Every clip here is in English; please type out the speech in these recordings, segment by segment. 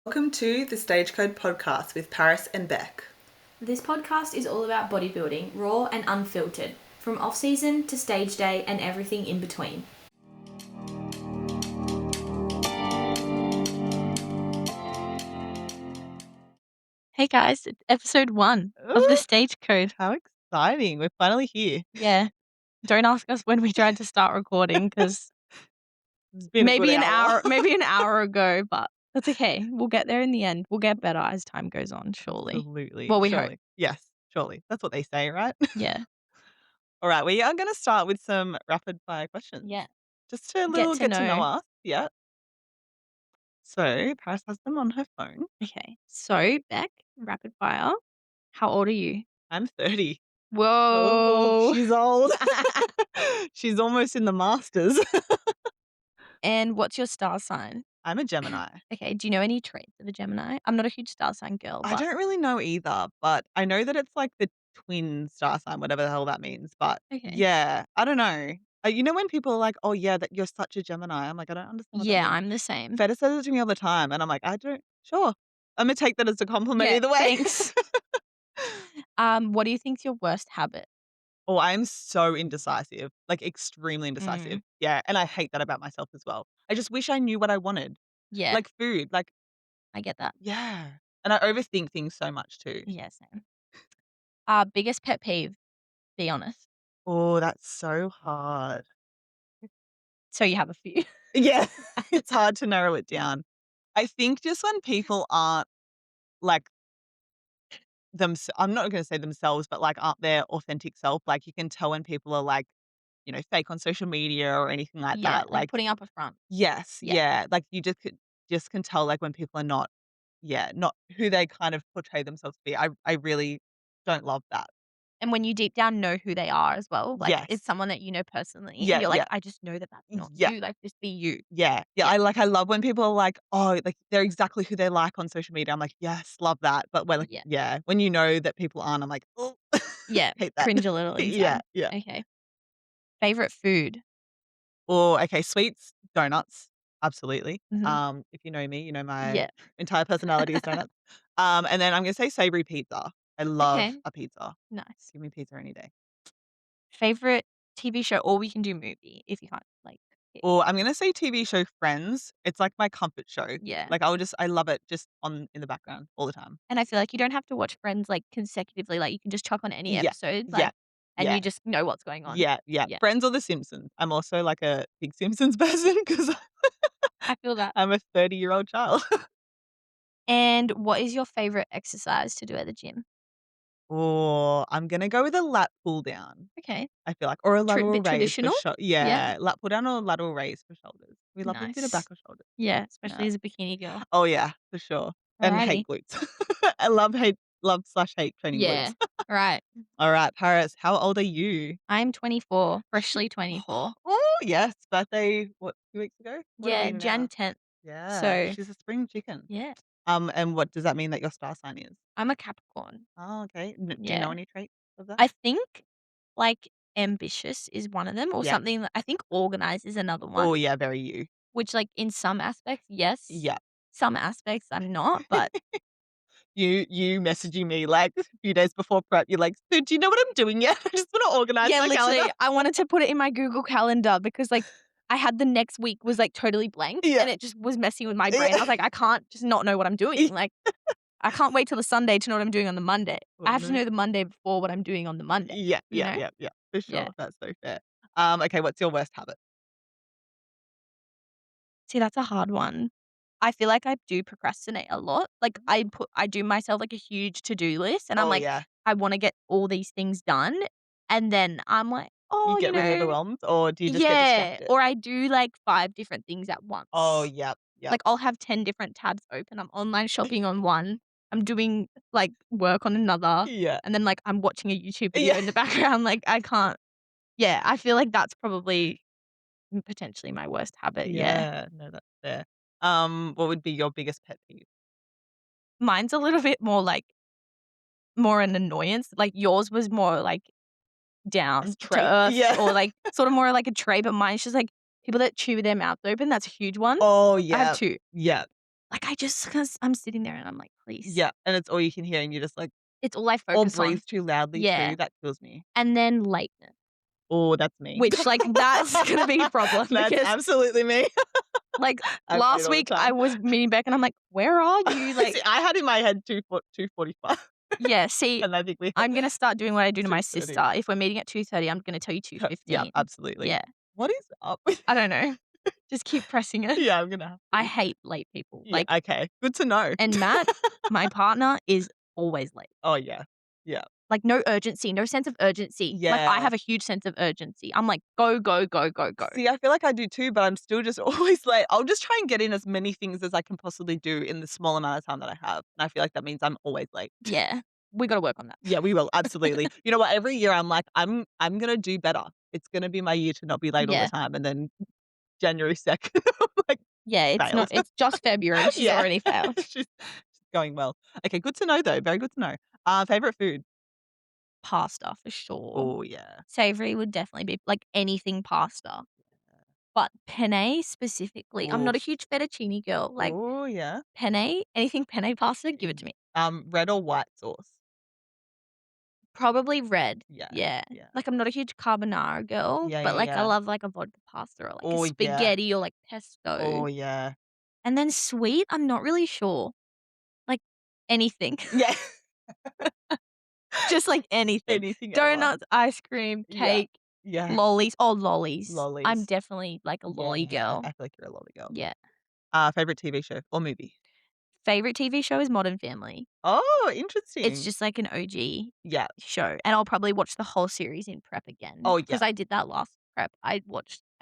Welcome to the Stage Code podcast with Paris and Beck. This podcast is all about bodybuilding, raw and unfiltered, from off-season to stage day and everything in between. Hey guys, it's episode 1 of the Stage Code. How exciting. We're finally here. Yeah. Don't ask us when we tried to start recording because It's been maybe a good hour. maybe an hour ago, but that's okay. We'll get there in the end. We'll get better as time goes on, surely. Absolutely. Well, we surely. hope. Yes, surely. That's what they say, right? Yeah. All right, we are going to start with some rapid fire questions. Yeah. Just to get to know us. Yeah. So, Paris has them on her phone. Okay. So, Beck, rapid fire. How old are you? I'm 30. Whoa. Oh, she's old. She's almost in the masters. And what's your star sign? I'm a Gemini. Okay. Do you know any traits of a Gemini? I'm not a huge star sign girl, I but don't really know either, but I know that it's like the twin star sign, whatever the hell that means. But okay. yeah, I don't know. You know when people are like, "Oh yeah, that you're such a Gemini." I'm like, I don't understand what that Yeah, means. I'm the same. Feta says it to me all the time, and I'm like, I don't. Sure, I'm gonna take that as a compliment Yeah, either way. thanks. What do you think's your worst habit? Oh, I'm so indecisive, like extremely indecisive. Yeah, and I hate that about myself as well. I just wish I knew what I wanted, Yeah, like food, like I get that. yeah. And I overthink things so much too. Yeah, same. Biggest pet peeve, be honest. Oh, that's so hard. So you have a few. Yeah, it's hard to narrow it down. I think just when people aren't like I'm not gonna say themselves, but like aren't their authentic self, like you can tell when people are like, fake on social media or anything like Yeah, that. like Like putting up a front. yes, Yeah. yeah. Like you just can tell like when people are not not who they kind of portray themselves to be. I really don't love that. And when you deep down know who they are as well, like Yes. it's someone that you know personally, and Yeah, you're like, yeah. I just know that that's not Yeah. you. Like, just be you. Yeah, yeah, Yeah. I love when people are like, "Oh, like, they're exactly who they like on social media." I'm like, "Yes, love that." But when, like Yeah. yeah, when you know that people aren't, I'm like, "Oh, Yeah. hate that." Cringe a little Yeah, inside. yeah. Okay. Favorite food? Or, okay, sweets, donuts, absolutely. Mhm. If you know me, you know my Yeah. entire personality is donuts. And then I'm gonna say savory pizza. I love Okay. a pizza. Nice. Give me pizza any day. Favorite TV show, or we can do movie if you can't like pick. Or I'm gonna say TV show Friends. It's like my comfort show. Yeah. Like, I love it just on in the background all the time. And I feel like you don't have to watch Friends, like, consecutively, like, you can just chuck on any Yeah, episode, yeah, like, and yeah. you just know what's going on. Yeah, yeah. Yeah, Friends or The Simpsons. I'm also like a big Simpsons person because I feel that. I'm a 30-year-old child. And what is your favorite exercise to do at the gym? Or I'm gonna go with a lat pull down, Okay. I feel like, or a lateral Bit raise for traditional? Yeah, yeah, lat pull down or lateral raise for shoulders. We love a bit of nice. back or shoulders. Yeah, especially Yeah. as a bikini girl. Oh, yeah, for sure. And hate Alrighty. glutes. I love / hate training glutes. Yeah. Right. All right, Paris, how old are you? I'm 24, Sh freshly 24. Oh, yes, birthday, what, 2 weeks ago? What are Yeah, we now? Jan 10th. Yeah, So, she's a spring chicken. yeah. And what does that mean that your star sign is? I'm a Capricorn. Oh, okay. Do you know Yeah. any traits of that? I think, like, ambitious is one of them, or Yeah. something that I think organized is another one. Oh, yeah, very you. Which, like, in some aspects, yes. Yeah. Some aspects I'm not, but You messaging me like a few days before prep. You're like, so do you know what I'm doing yet? I just want to organize yeah, my calendar. literally, I wanted to put it in my Google Calendar because, like, I had the next week was, like, totally blank, Yeah. and it just was messing with my brain. I Yeah. was like, "I can't just not know what I'm doing." Like, I can't wait till the Sunday to know what I'm doing on the Monday. I have to know the Monday before what I'm doing on the Monday, Yeah, you yeah, know? yeah, yeah. For Yeah. sure. That's so fair. Okay, what's your worst habit? See, that's a hard one. I feel like I do procrastinate a lot. Like, I do myself, like, a huge to-do list, and I'm Oh, like, yeah. I wanna get all these things done, and then I'm like, You "Oh, get really overwhelmed or do you just get yeah, distracted? or I do, like, 5 different things at Oh, once. yep, yep. Like, I'll have 10 different tabs open. I'm online shopping on one, I'm doing, like, work on another, Yeah. and then, like, I'm watching a YouTube video Yeah. in the background, like, I can't yeah, I feel like that's probably potentially my worst habit, yeah. Yeah. No, that's fair. What would be your biggest pet peeve? Mine's a little bit more, like more an annoyance, like, yours was more, like, A down to trait? earth Yeah. or, like, sort of more like a trait, but mine's just, like, people that chew their mouths open, that's a huge one. Oh, I have yeah. 2. Yeah. Like, because I'm sitting there and I'm like, "Please." Yeah, and it's all you can hear, and you're just like It's all I or focus breathe on. too loudly Yeah. too, that kills me. And then lateness, Oh, that's me. which, like, that's gonna be a problem That's because, absolutely me. like, I'm late last all the week I time. was meeting Beck and I'm like, "Where are you?" Like, See, I had in my head 2:45, yeah, see, and I think we I'm gonna start doing what I do to my 2:30. sister. If we're meeting at 2:30, I'm gonna tell you Yeah, 2:15. absolutely. Yeah. What is up with I don't know. Just keep pressing it. Yeah, I'm gonna have I to. hate late people. Yeah, Like, okay, good to know. and Matt, my partner, is always late. Oh, yeah. Yeah. Like, no urgency, no sense of urgency. Like, I Yeah. have a huge sense of urgency. I'm like, "Go, go, go, go, go." See, I feel like I do too, but I'm still just always late. I'll just try and get in as many things as I can possibly do in the small amount of time that I have, and I feel like that means I'm always late. Yeah. We gotta work on that. Yeah, we will, absolutely. You know what? Every year I'm like, I'm gonna do better. It's gonna be my year to not be late all the Yeah. time, and then January 2nd, I'm like, Yeah, failed. it's just February. She's Yeah. already failed. She's going well. Okay, good to know though, very good to know. Favorite food? Pasta for sure. Oh, yeah. Savory would definitely be like anything pasta. But penne specifically, I'm not a Oof. huge fettuccine girl. Like Oh, yeah. penne, anything penne pasta, give it to me. Red or white sauce? Probably red. Yeah, Yeah. yeah. Like I'm not a huge carbonara girl, Yeah, but yeah, like I yeah. love like a vodka pasta or like a Oh, yeah. spaghetti or like pesto. Oh, yeah. And then sweet, I'm not really sure. Like anything. Yeah. Just like anything. Anything ever. Donuts, ice cream, Yeah. cake, Yeah. lollies. Oh, lollies. I'm Lollies. definitely like a Yeah, lolly girl. I feel like you're a lolly girl. Yeah. Favorite TV show or movie? Favorite TV show is Modern Family. Oh, It's interesting. just like an OG Yeah. show, and I'll probably watch the whole series in prep again Oh, because yeah. I did that last prep. I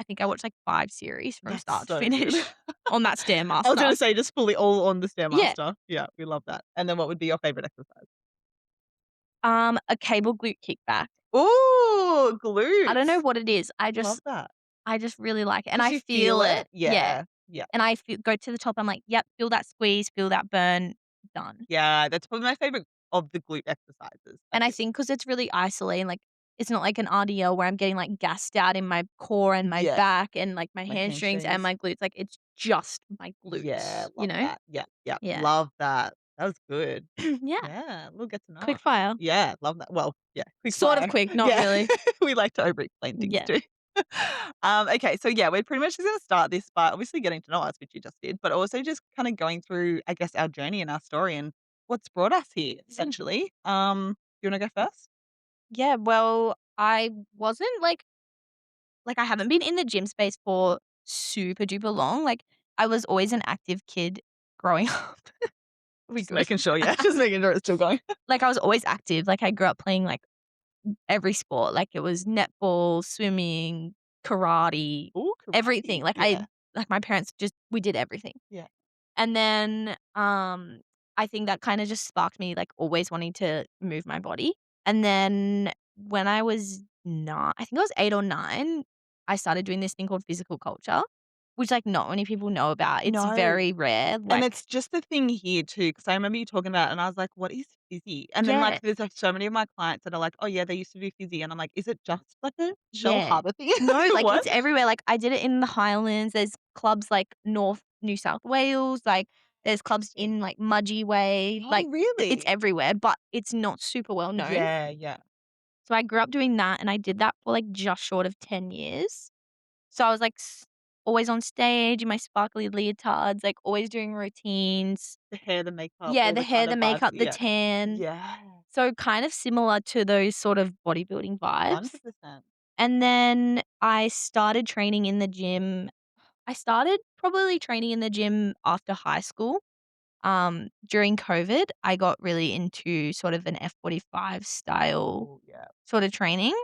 think I watched like 5 series from That's start to so good. finish on that I was gonna Stairmaster. say just fully all on the Yeah. Stairmaster. Yeah, we love that. And then what would be your favorite exercise? A cable glute kickback. Ooh, I don't know glutes. what it is. Love that. I just really like it, and 'Cause I you feel feel it? it. Yeah. Yeah. Yeah. And I feel go to the top, I'm like, "Yep, feel that squeeze, feel that burn, done." Yeah, that's probably my favorite of the glute exercises. I And I think. think because it's really isolating, like, it's not like an RDL where I'm getting, like, gassed out in my core and my Yeah, back and, like, my my hamstrings and hamstrings. my glutes, like, it's just my Yeah, glutes, you love know? that. Yeah, yeah, Yeah. love that. That was good. Yeah. Yeah, we'll get to know Quick us. fire. Yeah, love that. Well, yeah, quick Sort of fire. quick, not Yeah, really. we like to over-explain things Yeah. too. Okay, so yeah, we're pretty much just gonna start this by obviously getting to know us, which you just did, but also just kinda going through, I guess, our journey and our story and what's brought us here, essentially. You wanna go first? Yeah, well, I wasn't, I haven't been in the gym space for super duper long, like, I was always an active kid growing up. We Just good? making sure, yeah, just making sure it's still going. Like, I was always active, like, I grew up playing, like, every sport, like, it was netball, swimming, karate, Ooh, everything, karate. Yeah, my parents just we did everything. yeah. And then, I think that kinda just sparked me, like, always wanting to move my body. And then when I was I think I was 8 or 9, I started doing this thing called physical culture, which, like, not many people know about. It's No. very rare, And like it's just the thing here too, because I remember you talking about it and I was like, "What is fizzy?" And then, yeah, like, there's, like, so many of my clients that are like, "Oh, yeah, they used to do fizzy," and I'm like, "Is it just, like, a Shell yeah. Harbour thing?" No, like, What? it's everywhere, like, I did it in the Highlands, there's clubs, like, North New South Wales, like, there's clubs Interesting. in, like, Mudgee Way, Oh, like, it's really? everywhere, but it's not super well known. Yeah, yeah. So I grew up doing that, and I did that for, like, just short of 10 years. So I was, like, always on stage in my sparkly leotards, like, always doing routines. The hair, the makeup, Yeah, all the the hair, kind the of vibes. makeup, the Yeah. tan. Yeah. So kind of similar to those sort of bodybuilding vibes. 100%. And then I started training in the gym. I started probably training in the gym after high school. During COVID, I got really into sort of an F45 style Oh, yeah. sort of training,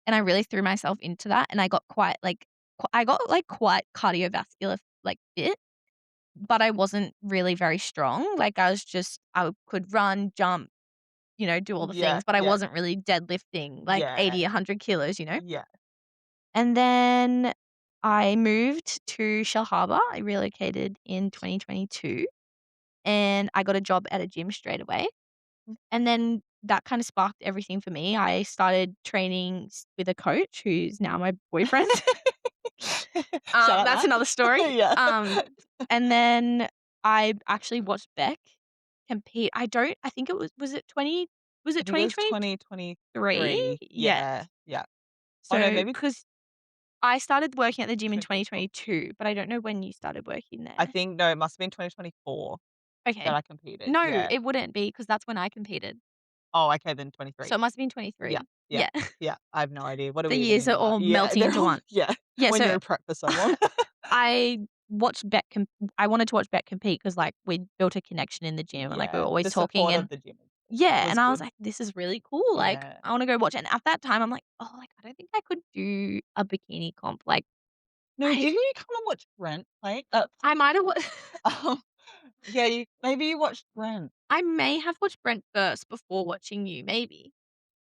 and I really threw myself into that, and I got quite, like I got, like, quite cardiovascular, like, fit, but I wasn't really very strong, like, I could run, jump, do all the Yeah, things, but I yeah, wasn't really deadlifting, like, yeah, 80, 100 kilos, you know? yeah. And then I moved to Shell Harbour. I relocated in 2022, and I got a job at a gym straight away. And then that kinda sparked everything for me. I started training with a coach who's now my boyfriend. Shout out That's Matt. another story. Yeah. And then I actually watched Beck compete. I think was I it think it was 2023? 2023. Yes. Yeah, yeah. Oh, no, So maybe because I started working at the gym in 2024. 2022, but I don't know when you started working I there. think no, it must have been 2024 that Okay. I competed, No, yeah. it wouldn't be because that's when I competed. Oh, okay, then So 23. it must have been Yeah, 23. yeah, Yeah. yeah, I have no idea. What are The we even years in are now? all Yeah, melting they're into all one. yeah, Yeah, when you're so in prep for someone. I watched Beck I wanted to watch Beck compete because like, we built a connection in the gym and, like, we were Yeah, always the talking support of and the gym yeah, was and I was good. like, "This is really cool, like, Yeah. I wanna go watch it," and at that time, I'm like, "Oh, like, I don't think I could do a bikini comp," like, No, I didn't you come and watch Brent play? I might have wa Um, yeah, maybe you watched Brent. I may have watched Brent first before watching you, maybe.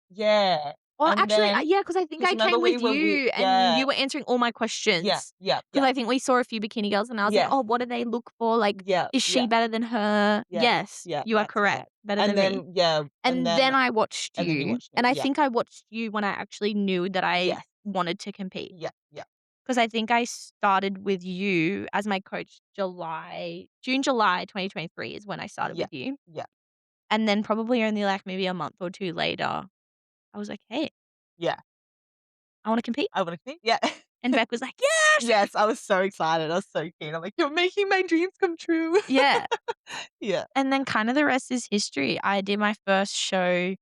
Yeah, Well, and actually, then yeah, because I think 'cause I remember came with we you and yeah, you were answering all my yeah, questions. yeah, Because yeah, I think we saw a few bikini girls and I was like, yes, "Oh, what do they look for? Like, yeah, is she yeah, better than her?" yes, Yes, yeah, you are that's correct, correct. better And than me. then yeah, And then I watched and then you you, watched me. and I Yeah, think I watched you when I actually knew that I yes, wanted to compete. yeah, yeah, Because I think I started with you as my coach June, July 2023 is when I started yeah, with you. yeah, And then probably only, like, maybe a month or 2 later, I was like, "Hey, yeah. I wanna compete." I wanna see yeah. And Beck was like, "Yes!" Yes, I was so excited, I was so keen. I'm like, "You're making my dreams come true." Yeah, Yeah, and then kinda the rest is history. I did my first show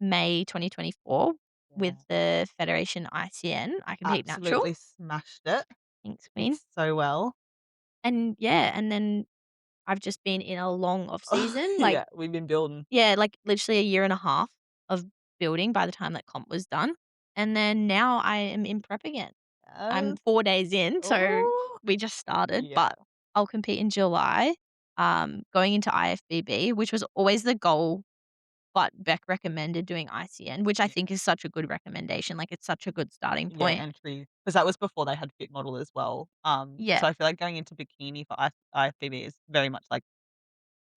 May 2024 with yeah, the Federation ICN. I compete natural. absolutely smashed it. Thanks, Did queen. so well. And yeah, and then I've just been in a long off season, like Yeah, we've been building. yeah, like literally a year and a half of building by the time that comp was done. And then now I am in prep again. I'm Yes. 4 days in, so Oh, we just started, yeah, but I'll compete in July, going into IFBB, which was always the goal, but Beck recommended doing ICN, which I yeah, think is such a good recommendation, like, it's such a good starting yeah, point. entry because that was before they had Fit Model as well. Yeah, So I feel like going into bikini for IFBB is very much like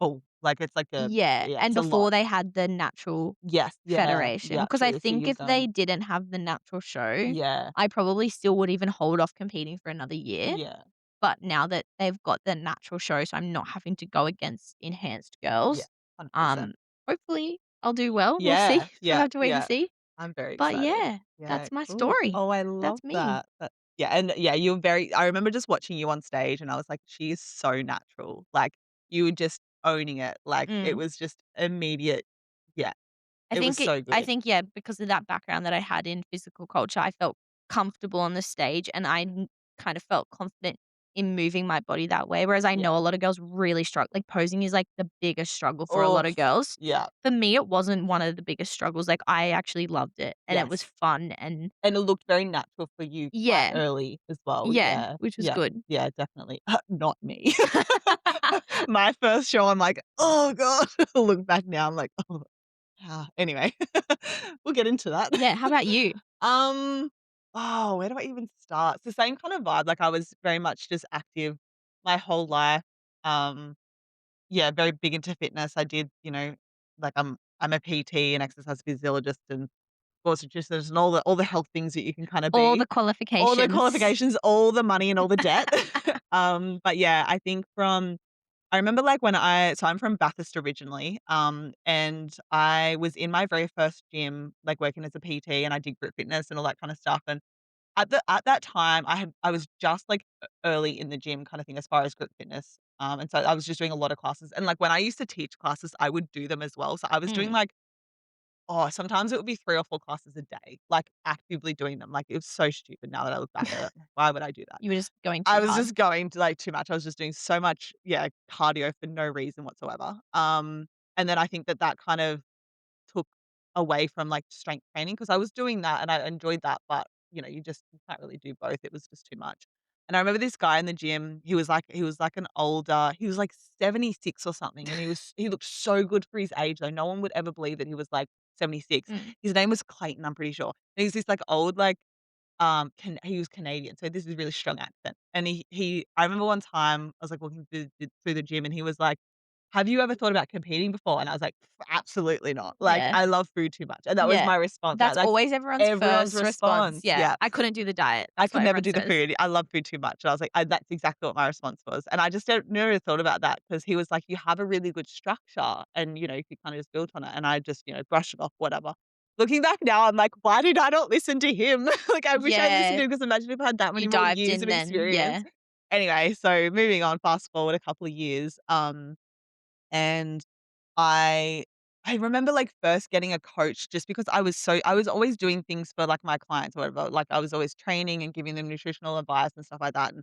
full, like, it's like a yeah, yeah, and it's a lot. before they had the natural Yes, yeah, federation, yeah, because I true, so think you've if they done didn't have the natural show, yeah, I probably still would even hold off competing for another year. yeah, But now that they've got the natural show, so I'm not having to go against enhanced yeah, girls, 100%. um, hopefully I'll do well. We'll see. Yeah, We'll yeah, have to wait and yeah. see. I'm very But excited. yeah, Yeah, that's my cool. story. Oh, I love That's me. that. Yeah, and yeah, you're very I remember just watching you on stage and I was like, "She is so natural." Like, you were just owning it. Like, it Mm. was just immediate yeah, I it was think it so I good. think, yeah, because of that background that I had in physical culture, I felt comfortable on the stage and kind of felt confident in moving my body that way, whereas I know Yeah. a lot of girls really struggle like, posing is, like, the biggest struggle for a Oh, lot of girls. yeah. For me, it wasn't one of the biggest struggles, like, I actually loved it, and it was Yes. fun and And it looked very natural for you quite yeah, early as well. yeah, Yeah. which was Yeah. good. Yeah, definitely. Not me. My first show, I'm like, "Oh god." Look back now, I'm like, "Oh." Anyway, we'll get into that. Yeah, how about you? Um, oh, where do I even start? It's the same kind of vibe, like, I was very much just active my whole life. Um, yeah, very big into fitness. I did, like, I'm a PT and exercise physiologist and sports nutritionist and all the health things that you can kinda All the be. All the qualifications. qualifications, all the money and all the debt. But yeah, I think I remember, like, I'm from Bathurst originally, and I was in my very first gym, like, working as a PT, and I did group fitness and all that kinda stuff, and at that time, I was just, like, early in the gym kinda thing as far as group fitness, and so I was just doing a lot of classes, and, like, when I used to teach classes, I would do them as well, so I was doing, Mm, like sometimes it would be 3 or 4 classes a day, like, actively doing them, like, it was so stupid now that I look back at it, why would I do that? you were just going I too was hard. just going to, like, too much. I was just doing so much, yeah, cardio for no reason whatsoever. And then I think that kind of took away from, like, strength training because I was doing that and I enjoyed that, but, you can't really do both. It was just too much. And I remember this guy in the gym, he was like an older he was like 76 or something, and he looked so good for his age, though. No one would ever believe that he was, like, 76. Mm. His name was Clayton, I'm pretty sure. And he's this, like, old, like, he was Canadian, so this is really strong accent. And I remember one time I was, like, walking through the gym and he was like "Have you ever thought about competing before?" And I was like, "Absolutely not. Like, Yeah. I love food too much." And that was Yeah. my response, right? That's That's always everyone's everyone's first response. response. Yeah. Yeah. I couldn't do the diet. I That's could what never everyone do the says. food. I love food too much. And I was like, that's exactly what my response was. And I just don't never thought about that because he was like, "You have a really good structure and, you could kind of just build on it." And I just, brushed it off, whatever. Looking back now, I'm like, why did I not listen to him? Like, I wish I listened Yeah. to him because imagine if I had that You many more dived years in of then. experience. Yeah. Anyway, so moving on, fast forward a couple of years. And I I remember, like, first getting a coach just because I was always doing things for, like, my clients or whatever, like, I was always training and giving them nutritional advice and stuff like that, and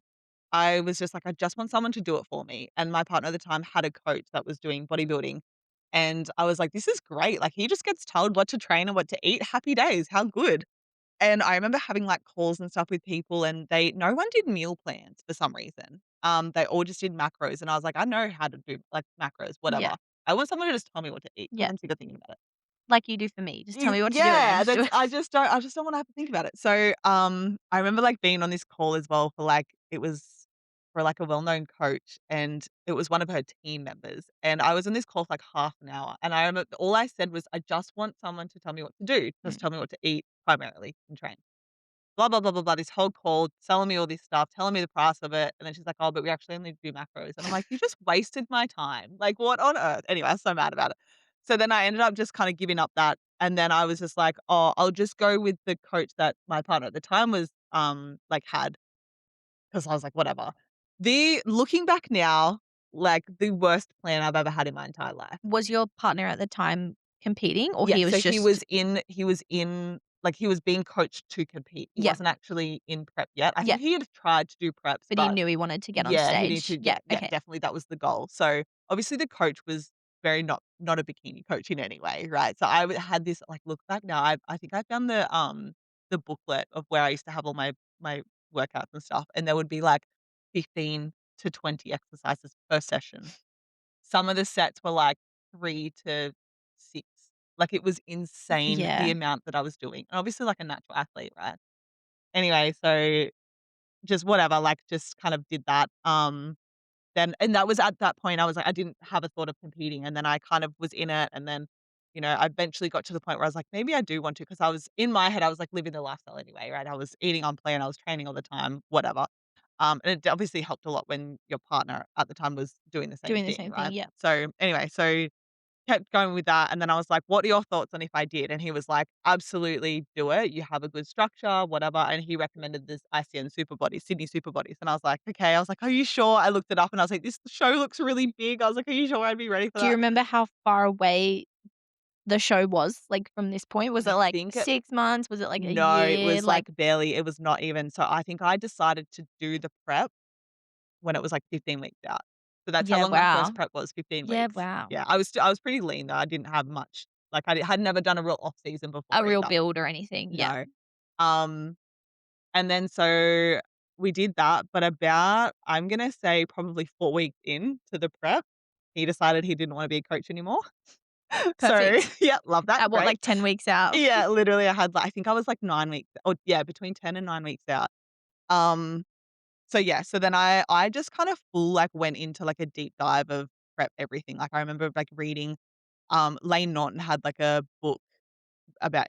I was just like, "I just want someone to do it for me," and my partner at the time had a coach that was doing bodybuilding, and I was like, "This is great, like, he just gets told what to train and what to eat, happy days, how good." And I remember having, like, calls and stuff with people, and they no one did meal plans for some reason. They all just did macros, and I was like, "I know how to do, like, macros, Yeah. whatever. I want someone to just tell me what to eat, 'cause Yeah. I'm sick of thinking about it." Like you do for me. Just tell Y me what to do and I'll yeah, just do that's it. I just don't wanna have to think about it. So, I remember, like, being on this call as well for, like it was for, like, a well-known coach, and it was one of her team members, and I was on this call for, like, half an hour, and I remember all I said was, "I just want someone to tell me what to do, just Mm. tell me what to eat primarily and train." Blah, blah, blah, blah, blah, this whole call, telling me all this stuff, telling me the price of it, and then she's like, "Oh, but we actually only do macros." And I'm like, "You just wasted my time. Like, what on earth?" Anyway, I was so mad about it. So then I ended up just kinda giving up that, and then I was just like, "Oh, I'll just go with the coach that my partner at the time was, like, had," because I was like, "Whatever." Looking back now, like, the worst plan I've ever had in my entire life. Was your partner at the time competing or Yeah, he was so just he was being coached to compete. He yeah, wasn't actually in prep yet. I yeah, think he had tried to do preps, but he but knew he wanted to get on yeah, he needed stage. to Yeah, yeah, okay. definitely that was the goal. So, obviously the coach was very not a bikini coach in any way, right? So had this like, look back now, I think I found the booklet of where I used to have all my workouts and stuff, and there would be like 15 to 20 exercises per session. Some of the sets were like 3 to 6. Like, it was insane the Yeah. amount that I was doing, and obviously like a natural athlete, right? Anyway, so just whatever, like, just kind of did that, then and that was at that point, I was like I didn't have a thought of competing, and then I kind of was in it, and then, I eventually got to the point where I was like, "Maybe I do want to," because I was in my head, I was, like, living the lifestyle anyway, right? I was eating on plan, I was training all the time, whatever. And it obviously helped a lot when your partner at the time was doing the same Doing the thing, same thing, right? yeah. So, anyway, kept going with that, and then I was like, "What are your thoughts on if I did?" And he was like, "Absolutely do it. You have a good structure, whatever." And he recommended this ICN Super Body, Sydney Super Bodies, and I was like, "Okay." I was like, "Are you sure?" I looked it up and I was like, "This show looks really big." I was like, "Are you sure I'd be ready for Do you that?" remember how far away the show was, like, from this point? Was it, I like, think it 6 months? Was it, like, a No, it year? was Like like barely, it was not even, so I think I decided to do the prep when it was like 15 weeks out. So that's how yeah, long my wow. first prep was, 15 Yeah, weeks. wow. Yeah, I was pretty lean though. I didn't have much. Like, had never done a real off season A before real either. build or anything, yeah. No. Um, and then so we did that, but about, I'm gonna say probably 4 weeks into the prep, he decided he didn't wanna be a coach anymore. So, Perfect. yeah, love that, At what, great. like, 10 weeks out? Yeah, literally I think I was like 9 weeks, or yeah, between 10 and 9 weeks out. Um, so yeah, so then I just kind of like, went into, like, a deep dive of prep everything. Like, I remember, like, reading, Lane Norton had, like, a book about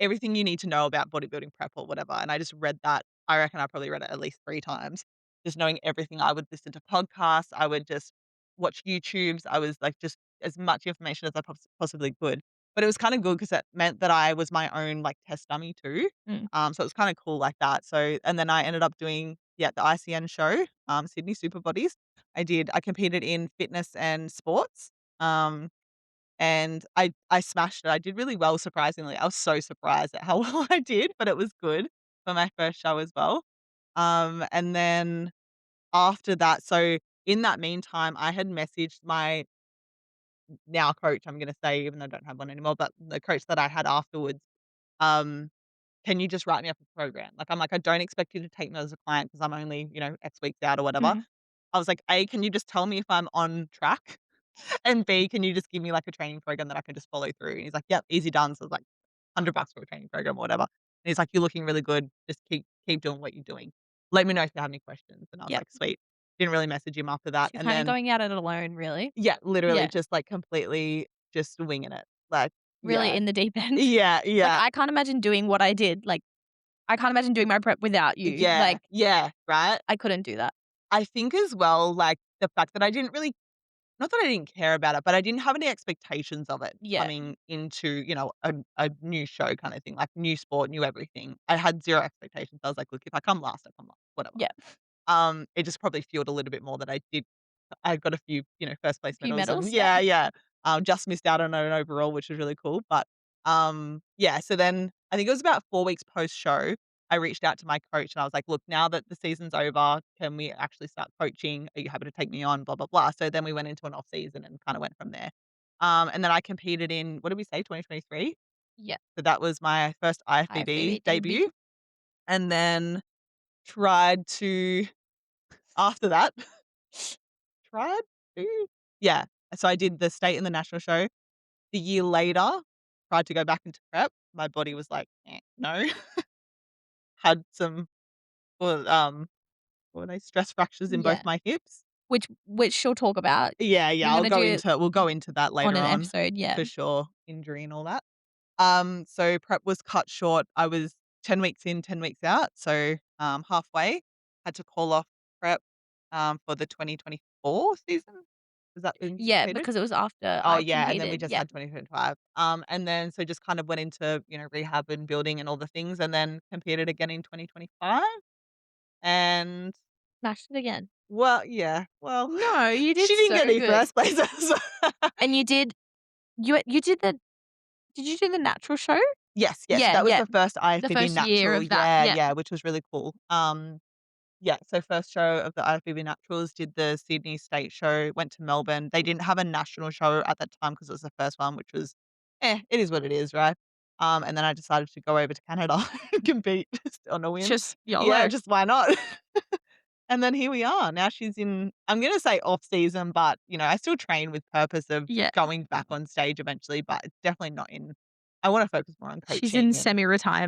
everything you need to know about bodybuilding prep or whatever, and I just read that. I reckon I probably read it at least 3 times, just knowing everything. I would listen to podcasts, I would just watch YouTubes, I was, like, just as much information as I possibly could. But it was kinda good because it meant that I was my own, like, test dummy too. Mm. So it was kinda cool like that. So and then I ended up doing, yeah, the ICN show, Sydney Super Bodies. I competed in fitness and sports. Um and I smashed it. I did really well, surprisingly. I was so surprised at how well I did, but it was good for my first show as well. And then after that, so in that meantime, I had messaged my now coach, I'm gonna say, even though I don't have one anymore, but the coach that I had afterwards, um, "Can you just write me up a program?" Like, I'm like, "I don't expect you to take me as a client because I'm only, X weeks out or whatever." Mhm. I was like, "A, can you just tell me if I'm on track? And B, can you just give me, like, a training program that I can just follow through?" And he's like, "Yep, easy done." So, it's like $100 for a training program or whatever. And he's like, "You're looking really good. Just keep doing what you're doing. Let me know if you have any questions." And I was Yep. like, "Sweet." Didn't really message him after So that, you're and kinda then going at it alone, really? yeah, literally Yeah. just, like, completely just winging it. Like, Really yeah. in the deep end. Yeah, Like, yeah, I can't imagine doing what I did, like, I can't imagine doing my prep without you. yeah, Like, yeah, right? I couldn't do that. I think as well, like, the fact that I didn't really not that I didn't care about it, but I didn't have any expectations of it Yeah. coming into, a new show kinda thing, like, new sport, new everything. I had 0 expectations. I was like, "Look, if I come last, I come last, whatever." Yeah. It just probably fueled a little bit more that I got a few, first place Few medals and medals, yeah. yeah, yeah. Just missed out on an overall, which was really cool, but, yeah, so then I think it was about 4 weeks post-show, I reached out to my coach and I was like, "Look, now that the season's over, can we actually start coaching? Are you happy to take me on? Blah, blah, blah." So then we went into an off season and kinda went from there. And then I competed in what did we say, 2023? Yeah. So that was my first IFBB IFBB debut, debut. and then tried to after that tried to yeah. So I did the state and the national show. The year later, tried to go back into prep. My body was like, no." Had some, well, what were they? Stress fractures in both Yeah. my hips. Which she'll talk about. Yeah, We're yeah, gonna do we'll go into that on later an on episode, yeah. for sure, injury and all that. So prep was cut short. I was 10 weeks in, 10 weeks out, so, halfway. Had to call off prep, for the 2024 season. Is that when you Yeah, competed? because it was after Oh, I yeah, and then we competed, just yeah. had 2025. And then so just kind of went into, rehab and building and all the things, and then competed again in 2025, and Smashed it again. well, yeah, well, No, you did she didn't so get any good. first places. And you did did you do the natural show? Yes, yes, so Yeah, that was yeah. the first The IFBB first year natural, of that, yeah, yeah. yeah, which was really cool. Yeah, so first show of the IFBB Naturals, did the Sydney State show, went to Melbourne. They didn't have a national show at that time because it was the first one, which was, it is what it is, right? And then I decided to go over to Canada and compete just on a whim. Just Yeah, YOLO. just why not? And then here we are. Now she's in, I'm gonna say off season, but, I still train with purpose of Yeah. going back on stage eventually, but it's definitely not in I wanna focus more on She's in coaching and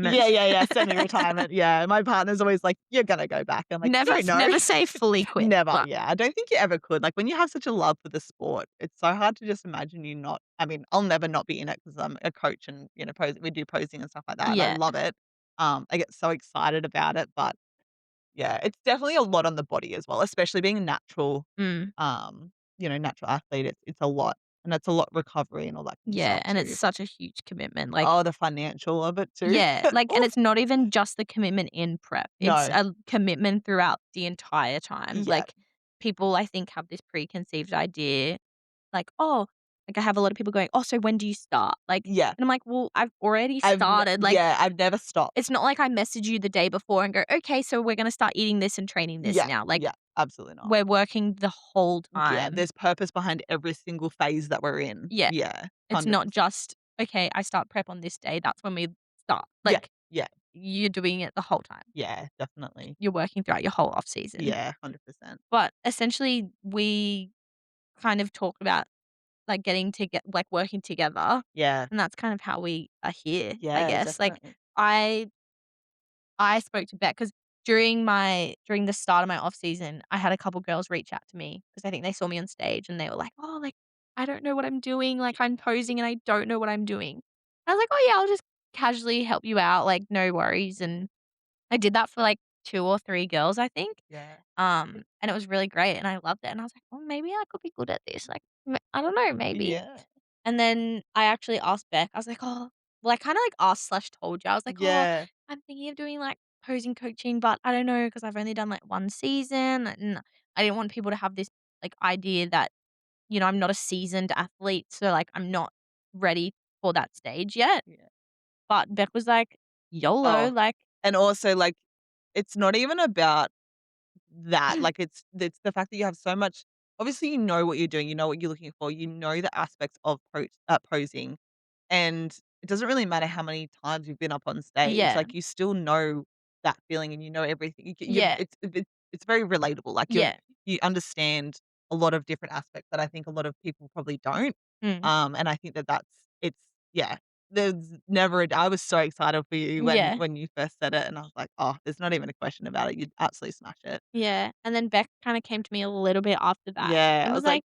yeah, semi-retirement. yeah, yeah, semi-retirement, yeah. My partner's always like, "You're gonna go back." I'm like, "I don't know." Never say fully quit, Never, but yeah. I don't think you ever could. Like, when you have such a love for the sport, it's so hard to just imagine you not I mean, I'll never not be in it because 'cause I'm a coach and, we do posing and stuff like that, and I yeah. love it. I get so excited about it, but yeah, it's definitely a lot on the body as well, especially being a natural, Mm. natural athlete. It's a lot, and it's a lot recovery and all that kind of Yeah, stuff and it's too. such a huge commitment, like Oh, the financial of it too. yeah, like and Oof. it's not even just the commitment in prep, it's No. a commitment throughout the entire time, Yeah. like, people, I think, have this preconceived idea, like, "Oh," like, I have a lot of people going, "Oh, so when do you start?" Like Yeah. and I'm like, "Well, I've already started," like, I've never stopped. it's not like I message you the day before and go, "Okay, so we're gonna start eating this and training this Yeah, now," like, yeah, absolutely not. we're working the whole Yeah, time. there's purpose behind every single phase that we're in. Yeah, Yeah, it's not 100%. just, "Okay, I start prep on this day, that's when we start," Yeah, like, yeah, you're doing it the whole time. yeah, definitely. You're working throughout your whole off season. Yeah, 100%. But essentially, we kind of talked about like getting to get like working together, Yeah, and that's kind of how we are here, I yeah, guess. Like definitely. I I spoke to Beck because during the start of my off season, I had a couple girls reach out to me because I think they saw me on stage and they were like, "Oh, like I don't know what I'm doing. Like I'm posing and I don't know what I'm doing." I was like, "Oh yeah, I'll just casually help you out. Like no worries." And I did that for like 2 or 3 girls, I think. Yeah, And it was really great, and I loved it, and I was like, "Oh, maybe I could be good at this." Like, I don't know, maybe. yeah, And then I actually asked Beck. I was like, "Oh," well, I kinda like asked slash told you. I was like, "Oh, yeah, I'm thinking of doing like posing coaching, but I don't know because I've only done like 1 season, and I didn't want people to have this like idea that, I'm not a seasoned athlete, so like I'm not ready for that stage yet." yeah. But Beck was like, "YOLO, Oh, like." and also, like, it's not even about that, like, it's the fact that you have so much obviously, you know what you're doing, you know what you're looking for, you know the aspects of posing, and it doesn't really matter how many times you've been up on stage, Yeah. like, you still know that feeling and you know everything. You Yeah. it's very relatable, like, Yeah. you understand a lot of different aspects that I think a lot of people probably don't, Mm. and I think that it's yeah. there's never I was so excited for you Yeah. when you first said it, and I was like, "Oh, there's not even a question about it. You'd absolutely smash it." Yeah, and then Beck kinda came to me a little bit after that Yeah, and I was was like, like,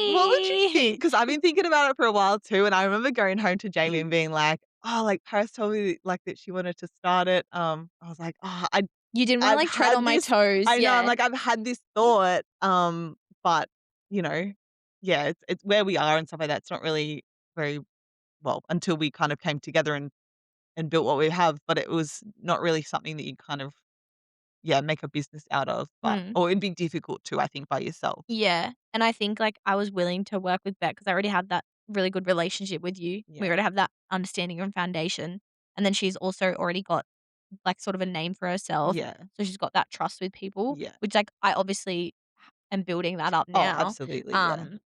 "What would you "Hey." think?" Because I've been thinking about it for a while too, and I remember going home to Jamie and being like, "Oh, like, Paris told me, like, that she wanted to start it." I was like, "Oh, You didn't wanna, I've like, tread on had my this." toes, I know, I'm yeah. like, "I've had this thought," but, you know, yeah, it's where we are and stuff like that. It's not really very well, until we kind of came together and built what we have, but it was not really something that you kind of, yeah, make a business out of, but Mm. or it'd be difficult to, I think, by yourself. Yeah, and I think, like, I was willing to work with Beck because I already had that really good relationship with you. We Yeah. already have that understanding and foundation, and then she's also already got, like, sort of a name for herself, Yeah. so she's got that trust with people, Yeah. which, like, I obviously am building that up Oh, now. absolutely, yeah. Um,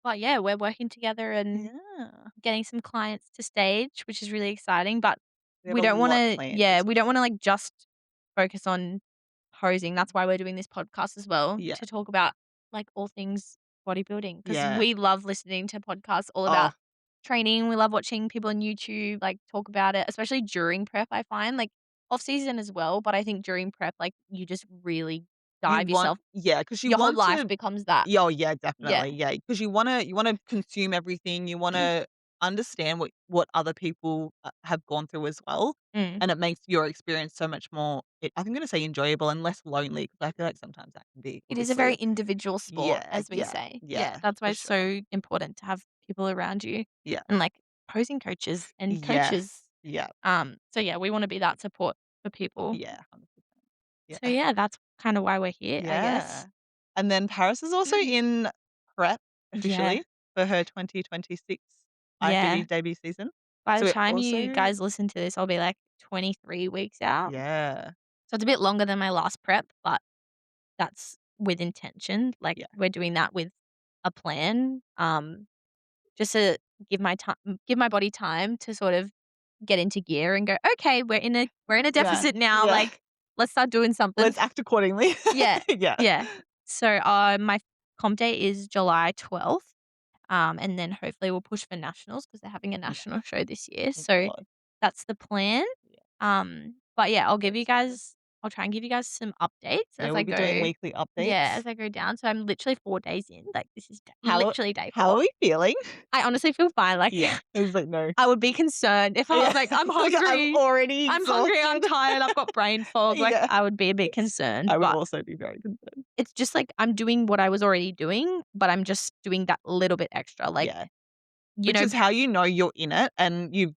but yeah, we're working together and Yeah. getting some clients to stage, which is really exciting, but We have a lot planned as we don't well. wanna, like, just focus on posing. That's why we're doing this podcast as well, Yeah. to talk about, like, all things bodybuilding because Yeah. we love listening to podcasts all Oh, about training. We love watching people on YouTube, like, talk about it, especially during prep, I find, like, off season as well, but I think during prep, like, you just really you dive want yourself yeah, because you your whole want life to becomes that. yeah, oh, yeah, Yeah. definitely, yeah, because you wanna consume everything, you wanna understand what other people, have gone through as well, Mm. and it makes your experience so much more I'm gonna say enjoyable and less lonely because I feel like sometimes that can be, It is a very obviously. individual sport, Yeah, as we yeah, say. Yeah, yeah, that's why for it's sure. so important to have people around you Yeah. and, like, posing coaches and coaches. Yes. Yeah. So yeah, we wanna be that support for people. Yeah, 100%. So Yeah. yeah, that's kinda why we're here, I Yeah. guess. And then Paris is also in prep Yeah, officially for her 2026 IFBB yeah. debut season. By the So it time you also guys listen to this, I'll be, like, 23 weeks out. yeah. So it's a bit longer than my last prep, but that's with intention. Like, Yeah. we're doing that with a plan, just to give my body time to sort of get into gear and go, "Okay, we're in a Yeah. deficit now, Yeah. like, let's start doing something." Let's act accordingly. Yeah, Yeah. yeah. So, my comp date is July 12th, and then hopefully we'll push for nationals because 'cause they're having a Yeah. national show this year, Oh so god. that's the plan. Yeah. But yeah, So excited. I'll try and give you guys some updates Yeah, as we'll I be doing go. weekly Yeah, updates. as I go down, so I'm literally 4 days in, like, this is How literally day how 4. are we feeling? I honestly feel fine, like, Yeah. It was like, no. I would be concerned if I Yeah. was like, Like, I'm already I'm hungry, I'm exhausted." tired, I've got brain fog," like, Yeah. I would be a bit concerned, I would but also be very concerned. it's just, like, I'm doing what I was already doing, but I'm just doing that little bit extra, like, Yeah. you Which know. is how you know you're in it and you've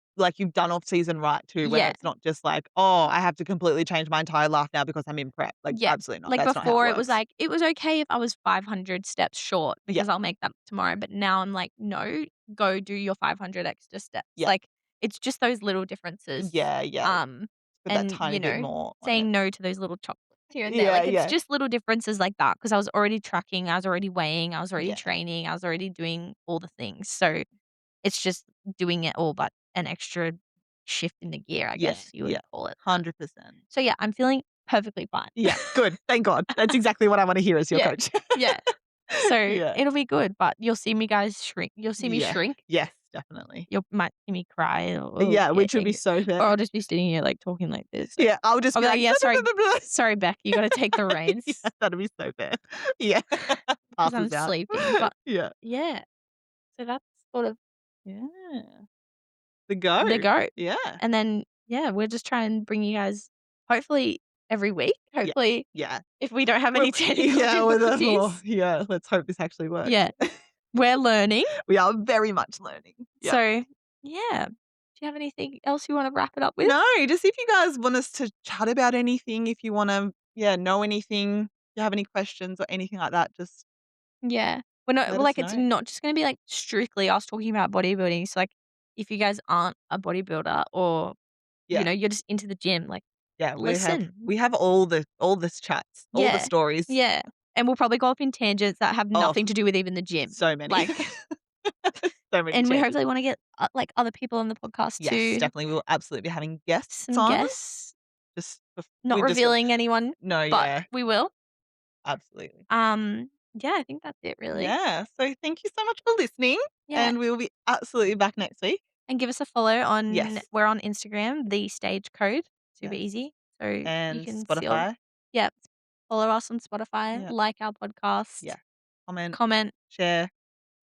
done off season right too, where Yeah, it's not just like, "Oh, I have to completely change my entire life now because I'm in prep." Like, yeah. absolutely not. Like, That's not how it before it was works. like, it was okay if I was 500 steps short Yeah. because I'll make that tomorrow, but now I'm like, "No, go do your 500 extra steps." Yeah. Like, it's just those little differences, Yeah, yeah. um, Put that and, tiny bit more on it. saying no to those little chocolates here and there, Yeah, like, it's yeah. just little differences like that because I was already tracking, I was already weighing, I was already Yeah. training, I was already doing all the things, so it's just doing it all but an extra shift in the gear, I Yeah, guess you would yeah. call it that. 100%. So, yeah, I'm feeling perfectly fine. Yeah, good. Thank God. That's exactly what I wanna hear as your Yeah, coach. yeah. So, Yeah. it'll be good, but you'll see me Yeah. shrink. Yes, definitely. You might see me cry or Yeah, which would be irritating, so or fair. I'll just be sitting here, like, talking like this, like Yeah, I'll just I'll be be like, like, "Yeah, sorry, Beck, you gotta take the Yeah, reins," that'd be so fair. Yeah. 'cause I'm Passes out. sleeping, but Yeah. yeah. So that's sort of Yeah. The the go. go. Yeah. And then, yeah, we'll just try and bring you guys hopefully every week, Yeah. hopefully Yeah. if we don't have Well, any technical yeah, with a difficulties. yeah, let's hope this actually works. Yeah, we're learning. We are very much learning. Yeah. So, yeah. Do you have anything else you wanna wrap it up with? No, just if you guys want us to chat about anything, if you wanna, yeah, know anything, if you have any questions or anything like that, just Yeah. let us It's know. not just gonna be, like, strictly us talking about bodybuilding, so, like, if you guys aren't a bodybuilder or, Yeah. you're just into the gym, like, Yeah, listen. we have all this chats, all the Yeah. stories. Yeah. And we'll probably go off in tangents that have Oh, nothing to do with even the gym. so many. Like, So many and we tangents. hopefully wanna get, like, other people on the podcast Yes, too, definitely, we'll absolutely be having guests some on. guests, Just not we're just gonna revealing anyone, no, but yeah, we will. absolutely. Yeah, I think that's it really. Yeah, so thank you so much for listening, Yeah. and we'll be absolutely back next week. And give us a follow on Yes. we're on Instagram, The Stage Code, super Yes. easy. So you And can see all Spotify. yeah, follow us on Spotify, Yeah. like our podcast, Yeah. Comment, comment, share.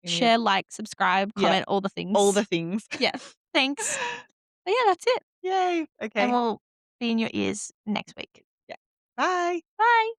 Any share, like, subscribe, Yep. comment, all the All things. the things. Yeah, thanks. But yeah, that's it. Yay. And Okay. we'll be in your ears next week. Yeah. Bye. Bye.